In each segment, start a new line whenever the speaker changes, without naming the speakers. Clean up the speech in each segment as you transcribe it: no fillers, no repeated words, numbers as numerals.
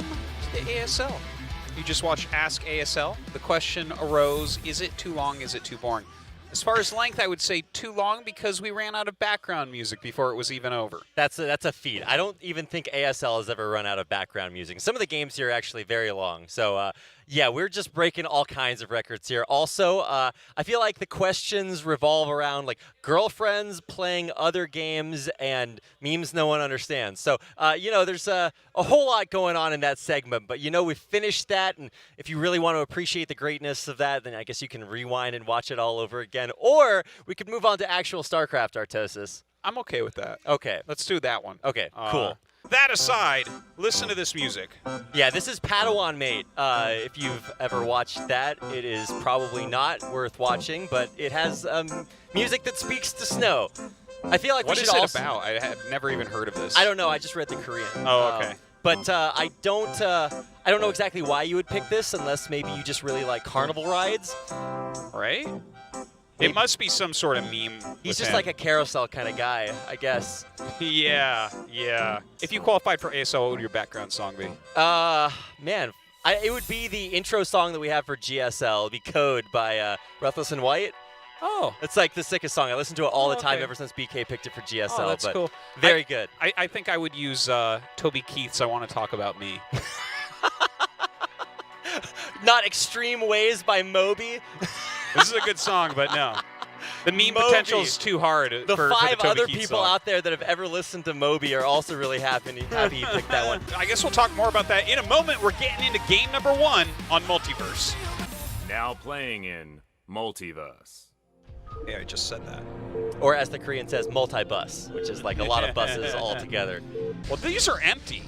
welcome to the ASL. You just watched Ask ASL. The question arose, is it too long, is it too boring? As far as length, I would say too long because we ran out of background music before it was even over.
That's a feat. I don't even think ASL has ever run out of background music. Some of the games here are actually very long. So, yeah, we're just breaking all kinds of records here. Also, I feel like the questions revolve around like girlfriends playing other games and memes no one understands. So, there's a whole lot going on in that segment. But, we finished that. And if you really want to appreciate the greatness of that, then I guess you can rewind and watch it all over again. Or we could move on to actual StarCraft, Artosis.
I'm okay with that.
Okay.
Let's do that one.
Okay, cool.
That aside, listen to this music.
Yeah, this is Padawan Mate. If you've ever watched that, it is probably not worth watching, but it has music that speaks to snow. I feel like
What
we
is
should
it
also...
about? I have never even heard of this.
I don't know. I just read the Korean.
Oh, okay.
But I don't know exactly why you would pick this unless maybe you just really like carnival rides.
Right? It must be some sort of meme.
He's just like a carousel kind of guy, I guess.
Yeah. If you qualified for ASL, what would your background song be?
Man, it would be the intro song that we have for GSL. It'd be Code by Breathless and White.
Oh.
It's like the sickest song. I listen to it all the time
okay.
ever since BK picked it for GSL.
Oh, that's
but
cool.
Very good.
I think I would use Toby Keith's I Want to Talk About Me.
Not Extreme Ways by Moby.
This is a good song, but no. The meme potential is too hard
the
for
five
the Toby
other
Keith
people
song.
out there that have ever listened to Moby are also really happy you picked that one.
I guess we'll talk more about that in a moment. We're getting into game number 1 on Multiverse.
Now playing in Multiverse.
Yeah, I just said that.
Or as the Korean says, multi-bus, which is like a lot of buses all together.
Well, these are empty.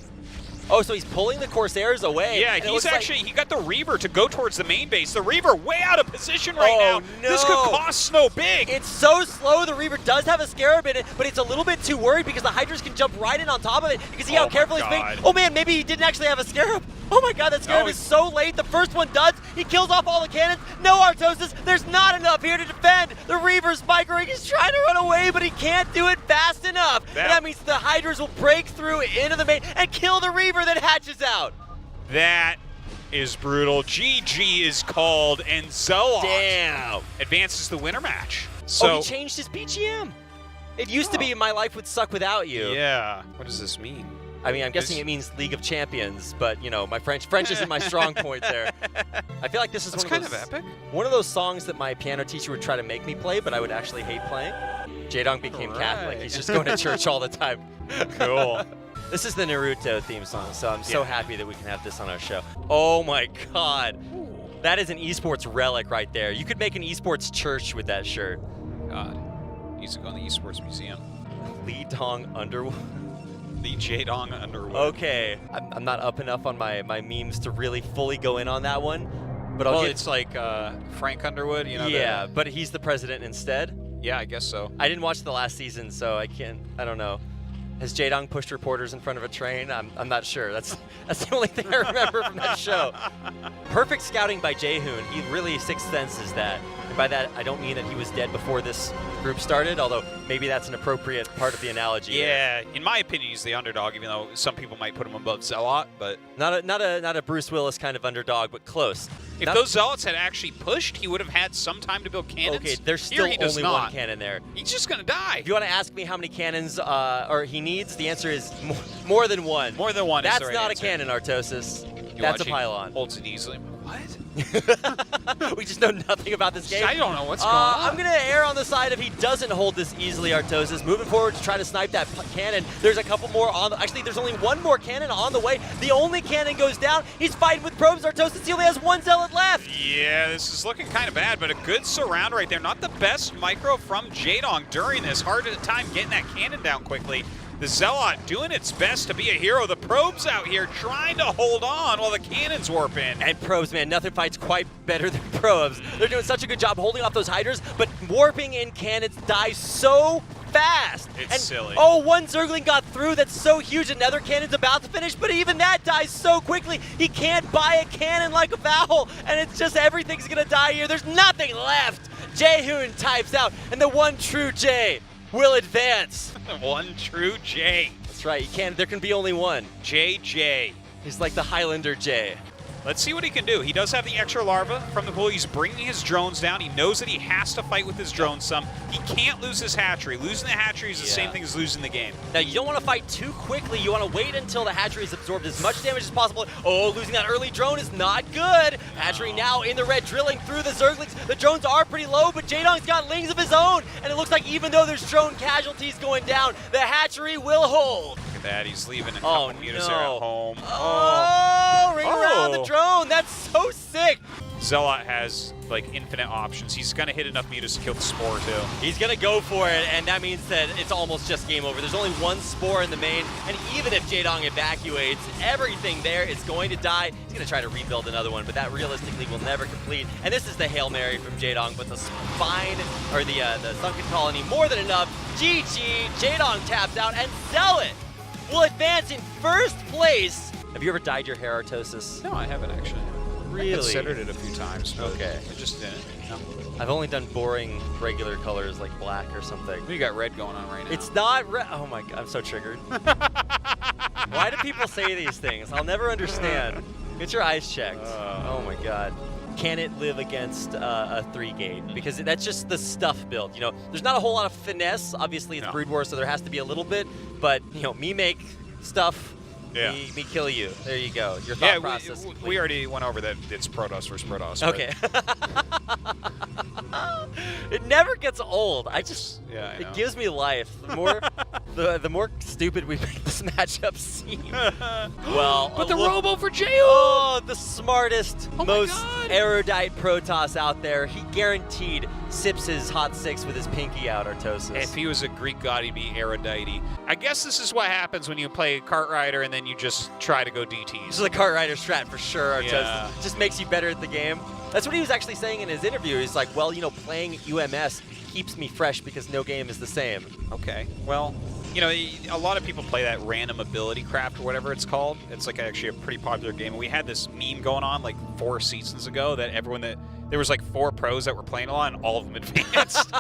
Oh, so he's pulling the Corsairs away.
Yeah,
and
he's actually, he got the Reaver to go towards the main base. The Reaver way out of position right
Oh,
now.
no.
This could cost Snow big.
It's so slow. The Reaver does have a Scarab in it, but it's a little bit too worried because the Hydras can jump right in on top of it. You can see how careful he's being. Oh man, maybe he didn't actually have a Scarab. Oh my god, that Scarab is so late. The first one does. He kills off all the cannons. No Artosis. There's not enough here to defend. The Reaver's microing. He's trying to run away, but he can't do it fast enough. And that means the Hydras will break through into the main and kill the Reaver that hatches out.
That is brutal. GG is called, and Zoa advances the winner match. So
he changed his BGM. It used to be My Life Would Suck Without You.
Yeah. What does this mean?
I mean, I'm guessing it means League of Champions, but my French isn't my strong point there. I feel like this is one of those songs that my piano teacher would try to make me play, but I would actually hate playing. Jaedong became Catholic. He's just going to church all the time.
Cool.
This is the Naruto theme song, so I'm so happy that we can have this on our show. Oh my god. That is an esports relic right there. You could make an esports church with that shirt.
God. Needs to go in the esports museum.
Lee Dong Underwood.
The Jaedong Underwood.
Okay. I'm not up enough on my memes to really fully go in on that one. But
it's like Frank Underwood,
Yeah, but he's the president instead.
Yeah, I guess so.
I didn't watch the last season, so I don't know. Has Jaedong pushed reporters in front of a train? I'm not sure. That's the only thing I remember from that show. Perfect scouting by Jaehoon. He really sixth senses that. And by that, I don't mean that he was dead before this group started, although maybe that's an appropriate part of the analogy.
Yeah, in my opinion, he's the underdog, even though some people might put him above Zealot, but
not a Bruce Willis kind of underdog, but close.
If those Zealots had actually pushed, he would have had some time to build cannons.
Okay, there's still only one cannon there.
He's just going to die.
If you want to ask me how many cannons he needs, the answer is more than one.
More than one.
That's
is the right
not
answer.
a cannon, Artosis. That's a pylon.
Holds it easily. What?
We just know nothing about this game.
I don't know what's going on.
I'm going to err on the side of he doesn't hold this easily, Artosis. Moving forward to try to snipe that cannon. There's a couple more on actually, there's only one more cannon on the way. The only cannon goes down. He's fighting with probes, Artosis. He only has one Zealot left.
Yeah, this is looking kind of bad, but a good surround right there. Not the best micro from Jaedong during this. Hard time getting that cannon down quickly. The Zealot doing its best to be a hero. The probes out here trying to hold on while the cannons warp in.
And probes, man, nothing fights quite better than probes. They're doing such a good job holding off those hydras, but warping in cannons die so fast.
It's silly.
Oh, one Zergling got through. That's so huge. Another cannon's about to finish, but even that dies so quickly. He can't buy a cannon like a foul, and it's just everything's going to die here. There's nothing left. Jaehoon types out, and the one true J will advance.
One true J.
That's right. There can be only one.
JJ.
He's like the Highlander J.
Let's see what he can do. He does have the extra larva from the pool. He's bringing his drones down. He knows that he has to fight with his drones some. He can't lose his hatchery. Losing the hatchery is the same thing as losing the game.
Now, you don't want to fight too quickly. You want to wait until the hatchery has absorbed as much damage as possible. Oh, losing that early drone is not good. Hatchery now in the red, drilling through the Zerglings. The drones are pretty low, but Jaedong's got lings of his own. And it looks like even though there's drone casualties going down, the hatchery will hold.
Look at that. He's leaving a couple mutas there at home.
Ring around the drone. That's so sick.
Zealot has like infinite options. He's gonna hit enough mutas to kill the Spore too.
He's gonna go for it, and that means that it's almost just game over. There's only one Spore in the main, and even if Jaedong evacuates, everything there is going to die. He's gonna try to rebuild another one, but that realistically will never complete. And this is the Hail Mary from Jaedong, but the spine, or the Sunken Colony, more than enough. GG, Jaedong taps out, and Zealot will advance in first place. Have you ever dyed your hair, Artosis?
No, I haven't actually.
Really?
I considered it a few times, but
okay.
I just didn't. No.
I've only done boring regular colors like black or something.
You got red going on right now.
It's not red. Oh my god, I'm so triggered. Why do people say these things? I'll never understand. Get your eyes checked. Oh my god. Can it live against a 3-gate? Because that's just the stuff build. You know, there's not a whole lot of finesse. Obviously, it's Brood War, so there has to be a little bit. But, you know, me make stuff.
Yeah.
Me kill you. There you go. Your thought process.
We already went over that. It's Protoss versus Protoss.
Okay. It never gets old. It gives me life. The more stupid we make this matchup seem. Well,
but the Robo for Jaedong.
Oh, the smartest, most erudite Protoss out there. He guaranteed sips his hot six with his pinky out, Artosis.
If he was a Greek god, he'd be erudite. I guess this is what happens when you play Kart Rider and then you just try to go DTs.
This is a Kart Rider strat for sure, Artosis.
Yeah.
It just makes you better at the game. That's what he was actually saying in his interview. He's like, well, you know, playing UMS keeps me fresh because no game is the same.
Okay, well, you know, a lot of people play that random ability craft or whatever it's called. It's like actually a pretty popular game. And we had this meme going on like 4 seasons ago that there was like 4 pros that were playing a lot and all of them advanced.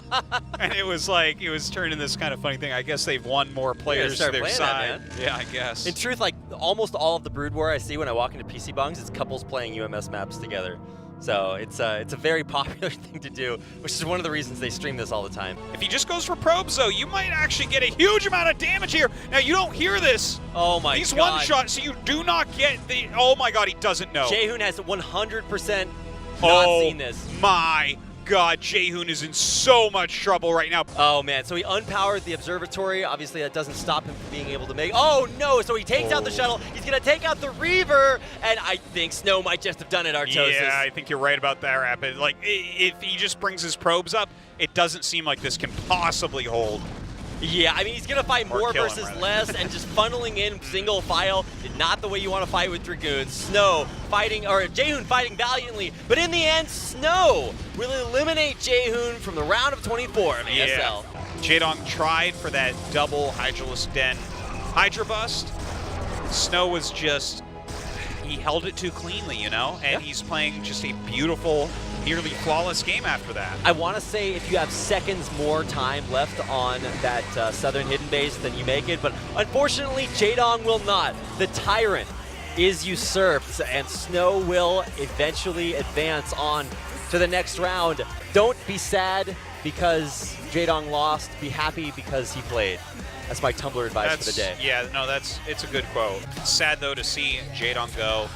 And it was like, it was turning this kind of funny thing. I guess they've won more players to their side.
That,
yeah, I guess.
In truth, like almost all of the Brood War I see when I walk into PC Bungs, it's couples playing UMS maps together. So it's a very popular thing to do, which is one of the reasons they stream this all the time.
If he just goes for probes, though, you might actually get a huge amount of damage here. Now, you don't hear this.
Oh, my God.
He's one-shot, so you do not get the... Oh, my God, he doesn't know.
Jaehoon has 100% not seen this.
Oh, my God, Jaehoon is in so much trouble right now.
Oh, man. So he unpowered the observatory. Obviously, that doesn't stop him from being able to make... Oh, no. So he takes out the shuttle. He's going to take out the Reaver. And I think Snow might just have done it, Artosis.
Yeah, I think you're right about that, RAPiD. Like, if he just brings his probes up, it doesn't seem like this can possibly hold.
Yeah, I mean, he's going to fight more versus less, and just funneling in single file, not the way you want to fight with Dragoons. Snow fighting, or Jaehoon fighting valiantly, but in the end, Snow will eliminate Jaehoon from the round of 24 of ASL.
Yeah. Jaedong tried for that double Hydralisk Den Hydra bust. Snow was just, he held it too cleanly, you know, and he's playing just a beautiful, nearly flawless game after that.
I want to say if you have seconds more time left on that southern hidden base, then you make it, but unfortunately, Jaedong will not. The Tyrant is usurped, and Snow will eventually advance on to the next round. Don't be sad because Jaedong lost. Be happy because he played. That's my Tumblr advice for the day.
Yeah, no, it's a good quote. It's sad, though, to see Jaedong go.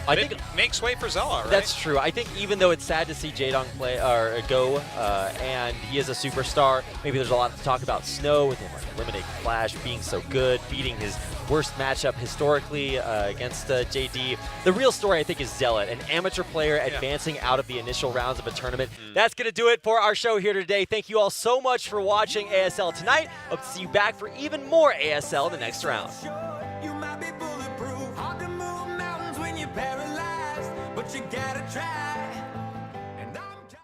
I think it makes way for Zealot, right?
That's true. I think even though it's sad to see Jaedong play or go, and he is a superstar, maybe there's a lot to talk about Snow with him like eliminating Flash, being so good, beating his worst matchup historically against JD. The real story, I think, is Zealot, an amateur player advancing out of the initial rounds of a tournament. That's going to do it for our show here today. Thank you all so much for watching ASL tonight. Hope to see you back for even more ASL in the next round.
Paralyzed, but you gotta try.